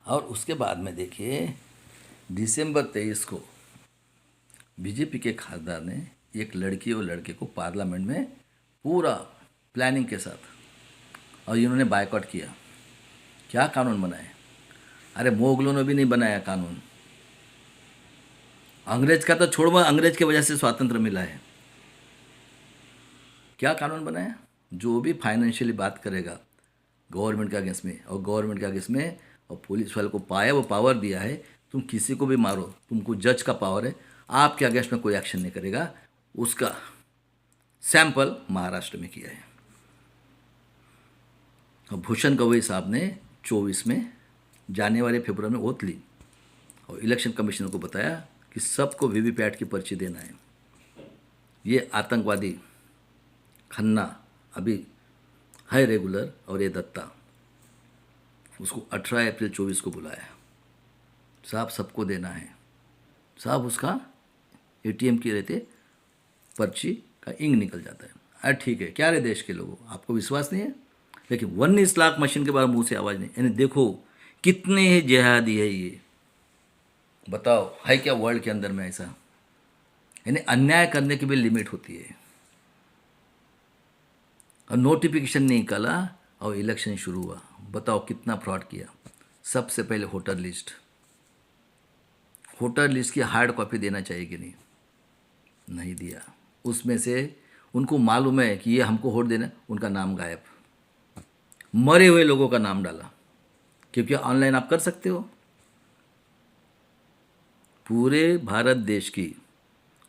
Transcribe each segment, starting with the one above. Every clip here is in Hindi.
और उसके बाद में देखिए दिसंबर 23 को बीजेपी के खासदार ने एक लड़की और लड़के को पार्लियामेंट में पूरा प्लानिंग के साथ, और इन्होंने बायकॉट किया। क्या कानून बनाए? अरे मोगलों ने भी नहीं बनाया कानून। अंग्रेज का तो छोड़ो, अंग्रेज की वजह से स्वातंत्र मिला है। क्या कानून बनाया? जो भी फाइनेंशियली बात करेगा गवर्नमेंट के अगेंस्ट में, और गवर्नमेंट के अगेंस्ट में और पुलिस वाले को पाया वो पावर दिया है, तुम किसी को भी मारो, तुमको जज का पावर है, आपके अगेंस्ट में कोई एक्शन नहीं करेगा। उसका सैंपल महाराष्ट्र में किया है। और भूषण गवई साहब ने 24 में जनवरी फरवरी में ओथ ली और इलेक्शन कमीशन को बताया कि सबको वीवीपैट की पर्ची देना है। ये आतंकवादी खन्ना अभी है रेगुलर, और ये दत्ता, उसको 18 अप्रैल 24 को बुलाया। साहब सबको देना है। साहब उसका एटीएम की रहते पर्ची का इंक निकल जाता है। अरे ठीक है, क्या रे देश के लोगों, आपको विश्वास नहीं है? लेकिन 19 लाख मशीन के बाद मुंह से आवाज़ नहीं। यानी देखो कितने जिहादी है ये, बताओ है क्या वर्ल्ड के अंदर में ऐसा? यानी अन्याय करने की भी लिमिट होती है। और नोटिफिकेशन नहीं निकाला और इलेक्शन शुरू हुआ। बताओ कितना फ्रॉड किया। सबसे पहले वोटर लिस्ट की हार्ड कॉपी देना चाहिए कि नहीं? नहीं दिया। उसमें से उनको मालूम है कि ये हमको वोट देना, उनका नाम गायब। मरे हुए लोगों का नाम डाला, क्योंकि ऑनलाइन आप कर सकते हो। पूरे भारत देश की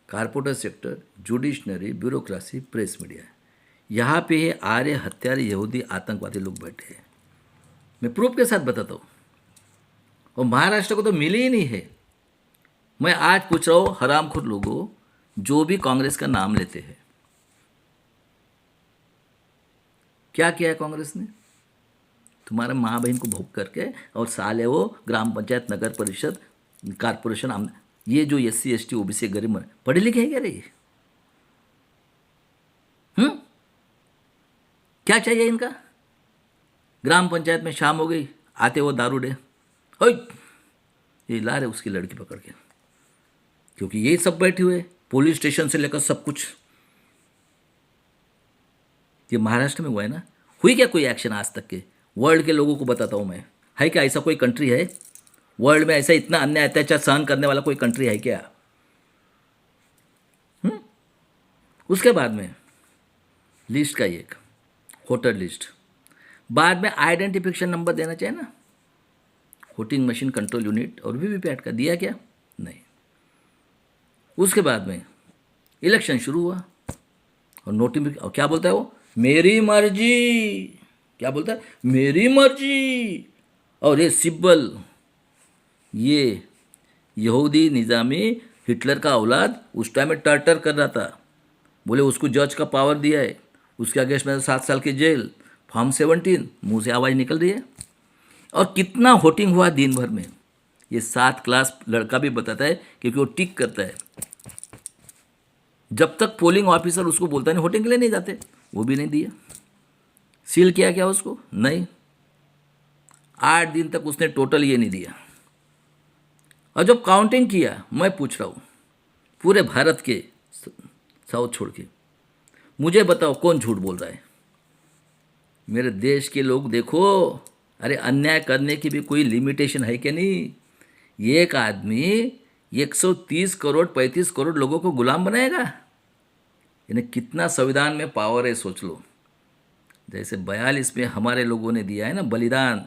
corporate sector, judiciary, bureaucracy, press media, यहाँ पे ये आर्य हत्यारे यहूदी आतंकवादी लोग बैठे हैं। मैं प्रूफ के साथ बताता हूँ। और महाराष्ट्र को तो मिली ही नहीं है। मैं आज पूछ रहा हूँ हरामखोर लोगों, जो भी कांग्रेस का नाम लेते हैं, क्या किया है कांग्रेस ने? तुम्हारे माँ बहन को भोग करके और साले वो ग्राम पंचायत, नगर परिषद, कारपोरेशन, ये जो SC ST OBC गरीब पढ़े लिखे हैं क्या रे? क्या चाहिए इनका? ग्राम पंचायत में शाम हो गई, आते वो दारू डे, ओए ये ला रहे उसकी लड़की पकड़ के, क्योंकि ये सब बैठे हुए पुलिस स्टेशन से लेकर सब कुछ। ये महाराष्ट्र में हुआ है ना? हुई क्या कोई एक्शन आज तक के? वर्ल्ड के लोगों को बताता हूँ मैं, है क्या ऐसा कोई कंट्री है वर्ल्ड में, ऐसा इतना अन्याय अत्याचार सहन करने वाला कोई कंट्री है क्या? उसके बाद में लिस्ट का एक वोटर लिस्ट, बाद में आइडेंटिफिकेशन नंबर देना चाहिए ना, वोटिंग मशीन कंट्रोल यूनिट और वीवीपैट का दिया क्या? नहीं। उसके बाद में इलेक्शन शुरू हुआ और नोटिफिकेशन, और क्या बोलता है वो? मेरी मर्जी। क्या बोलता है? मेरी मर्जी। और ये सिब्बल, ये यहूदी निज़ामी हिटलर का औलाद उस टाइम में टर्टर कर रहा था। बोले उसको जज का पावर दिया है, उसके अगेंस्ट में 7 साल की जेल, फॉर्म 17, मुंह से आवाज़ निकल रही है। और कितना वोटिंग हुआ दिन भर में, ये 7 क्लास लड़का भी बताता है, क्योंकि वो टिक करता है। जब तक पोलिंग ऑफिसर उसको बोलता नहीं वोटिंग के लिए नहीं जाते, वो भी नहीं दिया। सील किया क्या उसको? नहीं। 8 दिन तक उसने टोटल ये नहीं दिया। और जब काउंटिंग किया, मैं पूछ रहा हूँ पूरे भारत के साउथ छोड़ के, मुझे बताओ कौन झूठ बोल रहा है? मेरे देश के लोग देखो, अरे अन्याय करने की भी कोई लिमिटेशन है क्या? नहीं। एक आदमी 130 करोड़ 35 करोड़ लोगों को गुलाम बनाएगा? यानी कितना संविधान में पावर है, सोच लो। जैसे 42 में हमारे लोगों ने दिया है ना बलिदान,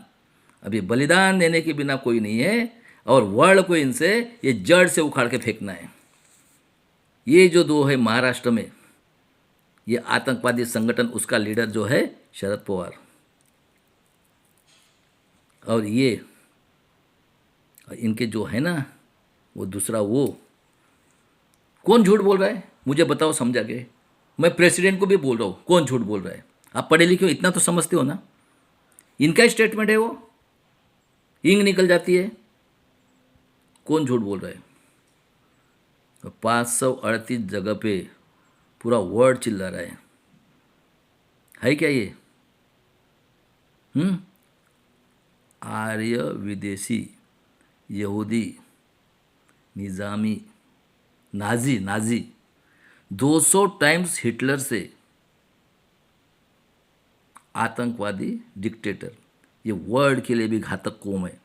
अभी बलिदान देने के बिना कोई नहीं है। और वर्ल्ड को इनसे ये जड़ से उखाड़ के फेंकना है। ये जो दो है महाराष्ट्र में, ये आतंकवादी संगठन, उसका लीडर जो है शरद पवार, और ये इनके जो है ना वो दूसरा, वो कौन झूठ बोल रहा है? मुझे बताओ समझा के। मैं प्रेसिडेंट को भी बोल रहा हूँ, कौन झूठ बोल रहा है? आप पढ़े लिखे हो, इतना तो समझते हो ना। इनका स्टेटमेंट है, वो इंग निकल जाती है। कौन झूठ बोल रहा है? 538 जगह पे पूरा वर्ल्ड चिल्ला रहा है क्या ये? आर्य विदेशी यहूदी निज़ामी नाजी नाजी 200 टाइम्स हिटलर से आतंकवादी डिक्टेटर, ये वर्ल्ड के लिए भी घातक कौम है।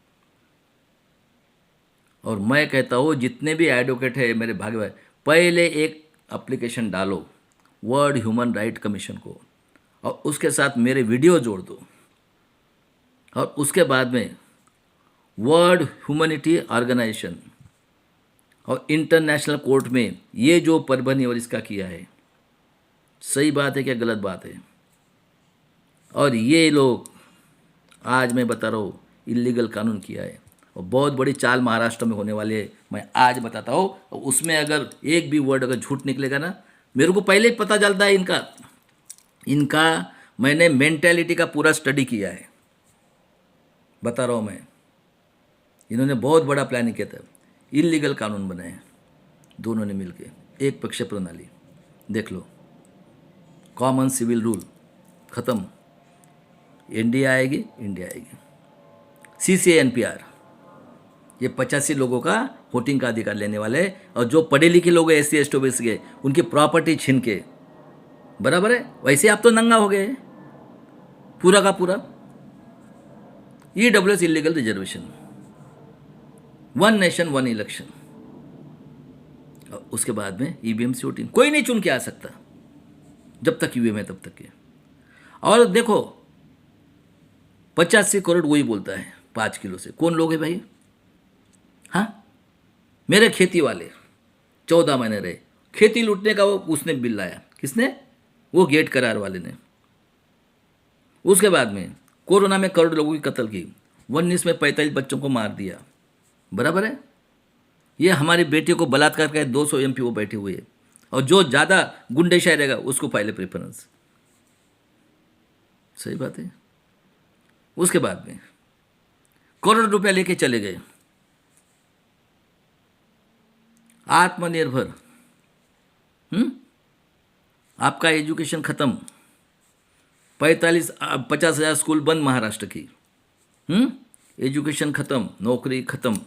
और मैं कहता हूँ जितने भी एडवोकेट है मेरे भाई भाई, पहले एक एप्लीकेशन डालो वर्ल्ड ह्यूमन राइट कमीशन को, और उसके साथ मेरे वीडियो जोड़ दो, और उसके बाद में वर्ल्ड ह्यूमैनिटी ऑर्गेनाइजेशन और इंटरनेशनल कोर्ट में ये जो परभनी और इसका किया है, सही बात है क्या गलत बात है? और ये लोग आज मैं बता रहा हूँ इलीगल कानून किया है, और बहुत बड़ी चाल महाराष्ट्र में होने वाली है, मैं आज बताता हूँ। और उसमें अगर एक भी वर्ड अगर झूठ निकलेगा ना, मेरे को पहले ही पता चलता है इनका मैंने मेंटेलिटी का पूरा स्टडी किया है, बता रहा हूँ मैं। इन्होंने बहुत बड़ा प्लानिंग किया था, इलीगल कानून बनाए दोनों ने मिलके, एक पक्ष प्रणाली। देख लो, कॉमन सिविल रूल खत्म, इंडिया आएगी। CCNPR, ये 85 लोगों का वोटिंग का अधिकार लेने वाले हैं, और जो पढ़े लिखे लोग हैं SC ST OBC के, उनकी प्रॉपर्टी छीन के, बराबर है। वैसे आप तो नंगा हो गए पूरा का पूरा। EWS illegal reservation, 1 nation 1 election, और उसके बाद में EVM से वोटिंग, कोई नहीं चुन के आ सकता जब तक EVM है तब तक के। और देखो 85 करोड़ वही बोलता है 5 किलो से, कौन लोग है भाई? हाँ, मेरे खेती वाले 14 महीने रहे, खेती लूटने का वो उसने बिल लाया, किसने? वो गेट करार वाले ने। उसके बाद में कोरोना में करोड़ लोगों की कत्ल की, 19 में 45 बच्चों को मार दिया, बराबर है। ये हमारी बेटियों को बलात्कार कर 200 MP वो बैठे हुए, और जो ज़्यादा गुंडेशाही रहेगा उसको पहले प्रेफरेंस, सही बात है। उसके बाद में करोड़ रुपया लेके चले गए, आत्मनिर्भर, आपका एजुकेशन खत्म, 50,000 स्कूल बंद महाराष्ट्र की, एजुकेशन खत्म, नौकरी खत्म,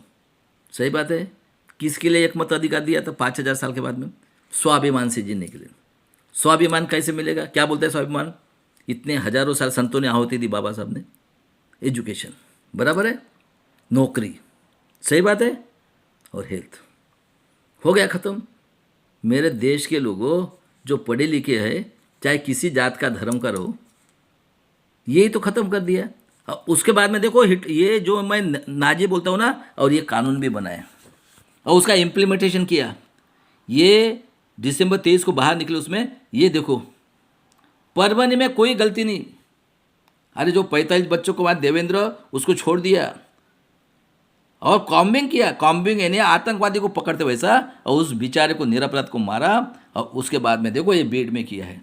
सही बात है। किसके लिए एक मत अधिकार दिया था 5,000 साल के बाद में? स्वाभिमान से जीने के लिए। स्वाभिमान कैसे मिलेगा? क्या बोलते हैं स्वाभिमान? इतने हजारों साल संतों ने आहुति दी बाबा साहब ने। एजुकेशन, बराबर है, नौकरी, सही बात है, और हेल्थ हो गया ख़त्म। मेरे देश के लोगों जो पढ़े लिखे हैं, चाहे किसी जात का धर्म का रहो, यही तो ख़त्म कर दिया। और उसके बाद में देखो ये जो मैं नाजी बोलता हूँ ना, और ये कानून भी बनाया और उसका इम्प्लीमेंटेशन किया। ये दिसंबर 23 को बाहर निकले, उसमें ये देखो परभनी में कोई गलती नहीं। अरे जो 45 बच्चों को बाद देवेंद्र उसको छोड़ दिया और कॉम्बिंग किया, कॉम्बिंग यानी आतंकवादी को पकड़ते वैसा, और उस बेचारे को निरपराध को मारा। और उसके बाद में देखो ये बीड में किया है,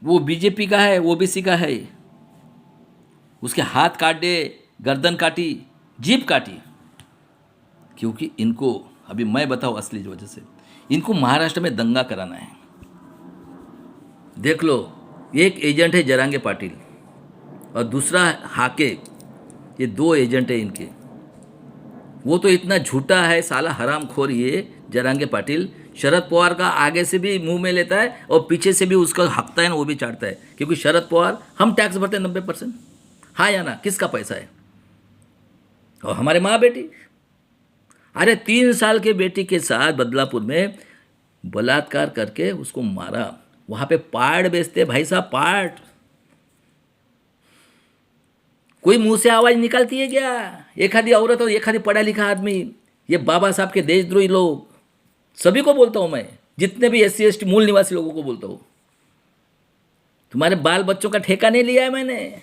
वो बीजेपी का है, ओबीसी का है, उसके हाथ काटे, गर्दन काटी, जीभ काटी, क्योंकि इनको अभी मैं बताऊँ असली वजह से, इनको महाराष्ट्र में दंगा कराना है। देख लो, एक एजेंट है जरांगे पाटिल और दूसरा हाके, ये 2 एजेंट है इनके। वो तो इतना झूठा है साला हरामखोर ये जरांगे पाटिल, शरद पवार का आगे से भी मुंह में लेता है और पीछे से भी उसका हकता है ना, वो भी चाटता है। क्योंकि शरद पवार, हम टैक्स भरते हैं 90%, हाँ या ना? किसका पैसा है? और हमारे माँ बेटी, अरे 3 साल के बेटी के साथ बदलापुर में बलात्कार करके उसको मारा। वहाँ पे पार्ट बेचते भाई साहब, पार्ट। कोई मुंह से आवाज़ निकलती है क्या? एक आधी औरत और एक आधी पढ़ा लिखा आदमी, ये बाबा साहब के देशद्रोही लोग, सभी को बोलता हूँ मैं, जितने भी SC ST मूल निवासी लोगों को बोलता हूँ, तुम्हारे बाल बच्चों का ठेका नहीं लिया है मैंने।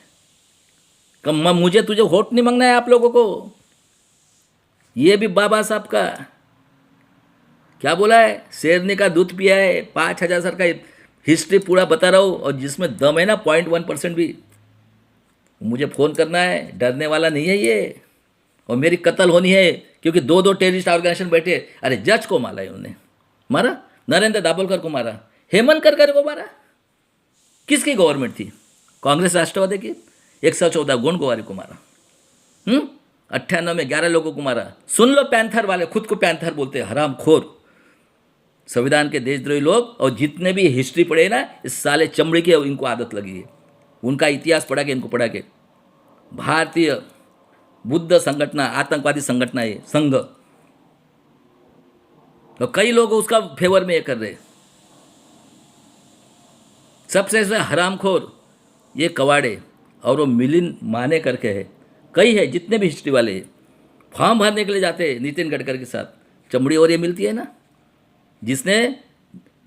कम मुझे तुझे वोट नहीं मांगना है आप लोगों को। ये भी बाबा साहब का क्या बोला है, शेरनी का दूध पिया है, 5,000 साल का हिस्ट्री पूरा बता रहा हूँ, और जिसमें दम है ना 0.1% भी। मुझे फ़ोन करना है, डरने वाला नहीं है ये। और मेरी कत्ल होनी है, क्योंकि 2 टेररिस्ट ऑर्गेनाइजेशन बैठे। अरे जज को मारा है उन्होंने, मारा नरेंद्र दाभोलकर को मारा, हेमंत करकर को मारा। किसकी गवर्नमेंट थी? कांग्रेस राष्ट्रवादी की। 114 गोंड गोवारी को मारा। 98 में 11 लोगों को मारा। सुन लो पैंथर वाले, खुद को पैंथर बोलते हैं, हरामखोर संविधान के देशद्रोही लोग। और जितने भी हिस्ट्री पढ़े ना, इस साले चमड़ी की इनको आदत लगी है, उनका इतिहास पढ़ा के, इनको पढ़ा के। भारतीय बुद्ध संगठन आतंकवादी संगठन है, संघ, तो कई लोग उसका फेवर में ये कर रहे। सबसे ऐसे हरामखोर ये कवाड़े, और वो मिलिंद माने करके है, कई है जितने भी हिस्ट्री वाले हैं, फॉर्म भरने के लिए जाते हैं नितिन गडकरी के साथ। चमड़ी और ये मिलती है ना, जिसने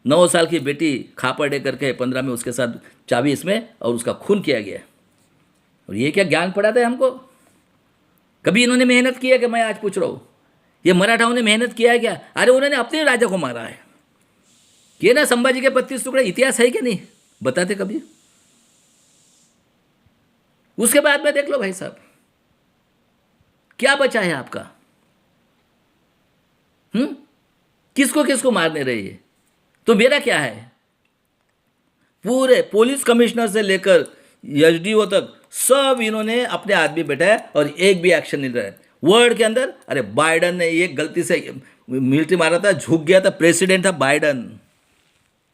9 साल की बेटी खापर डे करके 15 में उसके साथ 24 में, और उसका खून किया गया। और ये क्या ज्ञान पढ़ाता है हमको? कभी इन्होंने मेहनत की है कि? मैं आज पूछ रहा हूँ, ये मराठाओं ने मेहनत किया है क्या? अरे उन्होंने अपने राजा को मारा है, ये ना संभाजी के 32 टुकड़े, इतिहास है कि नहीं बताते कभी? उसके बाद में देख लो भाई साहब, क्या बचा है आपका? किसको किसको मारने रहे हैं? तो मेरा क्या है? पूरे पुलिस कमिश्नर से लेकर एसडीओ तक सब इन्होंने अपने आदमी बैठाया, और एक भी एक्शन नहीं रहा है वर्ल्ड के अंदर। अरे बाइडन ने एक गलती से मिलिट्री मारा था, झुक गया था, प्रेसिडेंट था बाइडन।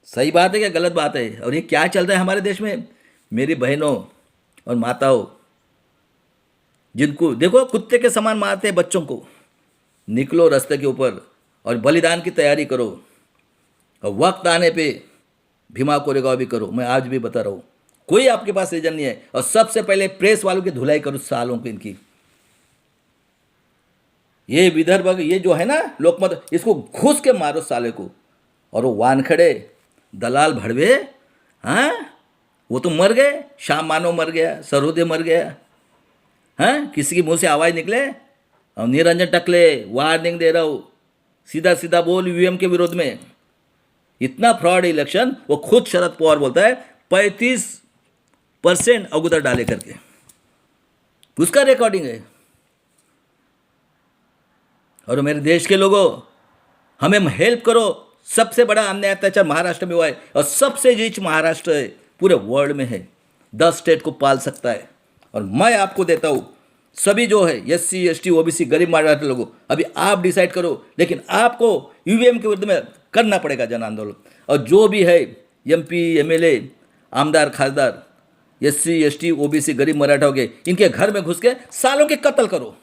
सही बात है क्या गलत बात है? और ये क्या चल रहा है हमारे देश में? मेरी बहनों और माताओं, जिनको देखो कुत्ते के समान मारते हैं बच्चों को, निकलो रास्ते के ऊपर और बलिदान की तैयारी करो, और वक्त आने पे भीमा कोरेगांव भी करो। मैं आज भी बता रहा हूँ, कोई आपके पास रीजन नहीं है। और सबसे पहले प्रेस वालों की धुलाई करो सालों की इनकी। ये विदर्भ ये जो है ना लोकमत, इसको घुस के मारो साले को। और वो वानखड़े दलाल भड़वे, हाँ वो तो मर गए, श्याम मानव मर गया, सरोदे मर गया, हाँ किसी की मुंह से आवाज़ निकले, और निरंजन टकले वार्निंग दे रहा हूँ, सीधा सीधा बोल ईवीएम के विरोध में। इतना फ्रॉड इलेक्शन, वो खुद शरद पवार बोलता है 35% अगुदर डाले करके, उसका रिकॉर्डिंग है। और मेरे देश के लोगों, हमें हेल्प करो। सबसे बड़ा अन्याय अत्याचार महाराष्ट्र में हुआ है, और सबसे रिच महाराष्ट्र है, पूरे वर्ल्ड में है, 10 स्टेट को पाल सकता है। और मैं आपको देता हूँ, सभी जो है SC ST OBC गरीब मराठा लोगों, अभी आप डिसाइड करो, लेकिन आपको ईवीएम के विरुद्ध में करना पड़ेगा जन आंदोलन। और जो भी है MP MLA आमदार खासदार SC ST OBC गरीब मराठाओं के, इनके घर में घुस के सालों के कत्ल करो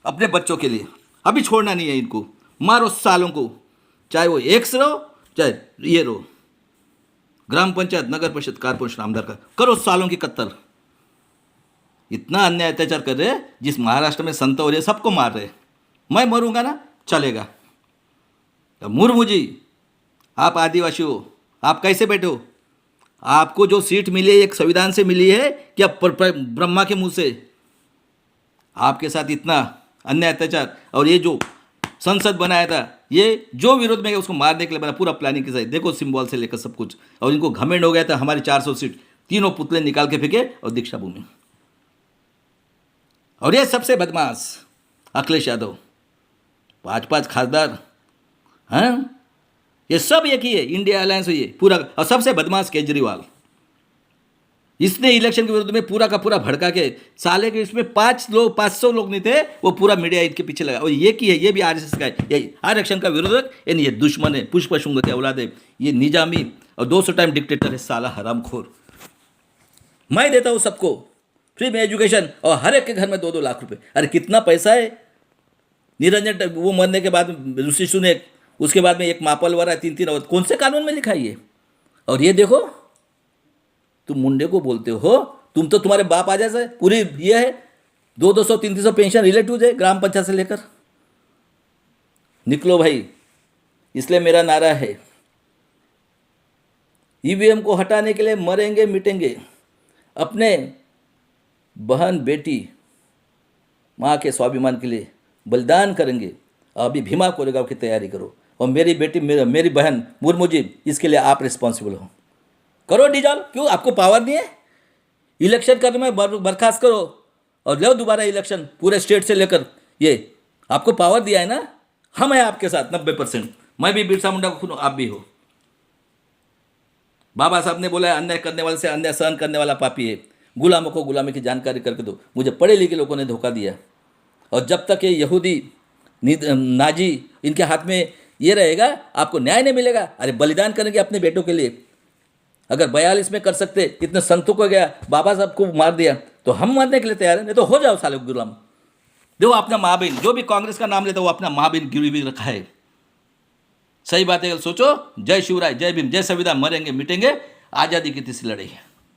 अपने बच्चों के लिए। अभी छोड़ना नहीं है इनको, मारो सालों को, चाहे वो एक्स रहो चाहे ये रहो, ग्राम पंचायत नगर परिषद कारपोरेशन आमदार का करो सालों की कत्ल। इतना अन्याय अत्याचार कर रहे हैं, जिस महाराष्ट्र में संत हो रहे सबको मार रहे। मैं मरूंगा ना चलेगा। तो मुर्मू जी, आप आदिवासी हो, आप कैसे बैठे हो? आपको जो सीट मिली है एक संविधान से मिली है क्या ब्रह्मा के मुंह से? आपके साथ इतना अन्याय अत्याचार, और ये जो संसद बनाया था, ये जो विरोध में उसको मारने के लिए बना, पूरा प्लानिंग के साथ। देखो सिंबल से लेकर सब कुछ। और इनको घमंड हो गया था हमारी 400 सीट, तीनों पुतले निकाल के फेंके और दीक्षा भूमि। और ये सबसे बदमाश अखिलेश यादव, 5 खासदार, हाँ ये सब एक ही है, इंडिया अलायंस हुई है पूरा। और सबसे बदमाश केजरीवाल, इसने इलेक्शन के विरुद्ध में पूरा का पूरा भड़का के साले के, इसमें 500 लोग नहीं थे, वो पूरा मीडिया इनके पीछे लगा। और ये की है, ये भी RSS का है, ये आरक्षण का विरोधक, यानी ये दुश्मन है, पुष्प शुंग के औलाद है, ये निजामी और 200 टाइम डिक्टेटर है साला हरामखोर। मैं देता हूँ सबको फ्री में एजुकेशन, और हर एक के घर में 2-2 लाख रुपए। अरे कितना पैसा है? निरंजन वो मरने के बाद ऋषि सुनेक, उसके बाद में एक मापलवारा, 3-3 और कौन से कानून में लिखा है ये? और ये देखो तुम मुंडे को बोलते हो, तुम तो तुम्हारे बाप आ जाए पूरी ये है 200 300 पेंशन रिलेट हो जाए ग्राम पंचायत से लेकर। निकलो भाई। इसलिए मेरा नारा है, ईवीएम को हटाने के लिए मरेंगे मिटेंगे, अपने बहन बेटी माँ के स्वाभिमान के लिए बलिदान करेंगे। अभी भीमा कोरेगांव की तैयारी करो, और मेरी बेटी मेरी बहन मुर्मू जी, इसके लिए आप रिस्पॉन्सिबल हो। करो डिजॉल्व, क्यों आपको पावर नहीं है? इलेक्शन करने में बर्खास्त करो और लो दोबारा इलेक्शन पूरे स्टेट से लेकर। ये आपको पावर दिया है ना, हम हैं आपके साथ 90%। मैं भी बिरसा मुंडा को, आप भी हो। बाबा साहब ने बोला अन्याय करने वाले से अन्याय सहन करने वाला पापी है। गुलामों को गुलामी की जानकारी करके दो। मुझे पढ़े लिखे लोगों ने धोखा दिया, और जब तक ये यहूदी नाजी इनके हाथ में ये रहेगा, आपको न्याय नहीं मिलेगा। अरे बलिदान करेंगे अपने बेटों के लिए। अगर 42 में कर सकते, इतने संतों को गया, बाबा साहब को मार दिया, तो हम मारने के लिए तैयार हैं। नहीं तो हो जाओ साले गुलाम। देखो अपना माँ बहन, जो भी कांग्रेस का नाम लेता है वो अपना माँ बहन गिरवी रखा है। सही बात है, सोचो। जय शिवराय, जय भीम, जय संविधान। मरेंगे मिटेंगे, आज़ादी की तीसरी लड़ाई है।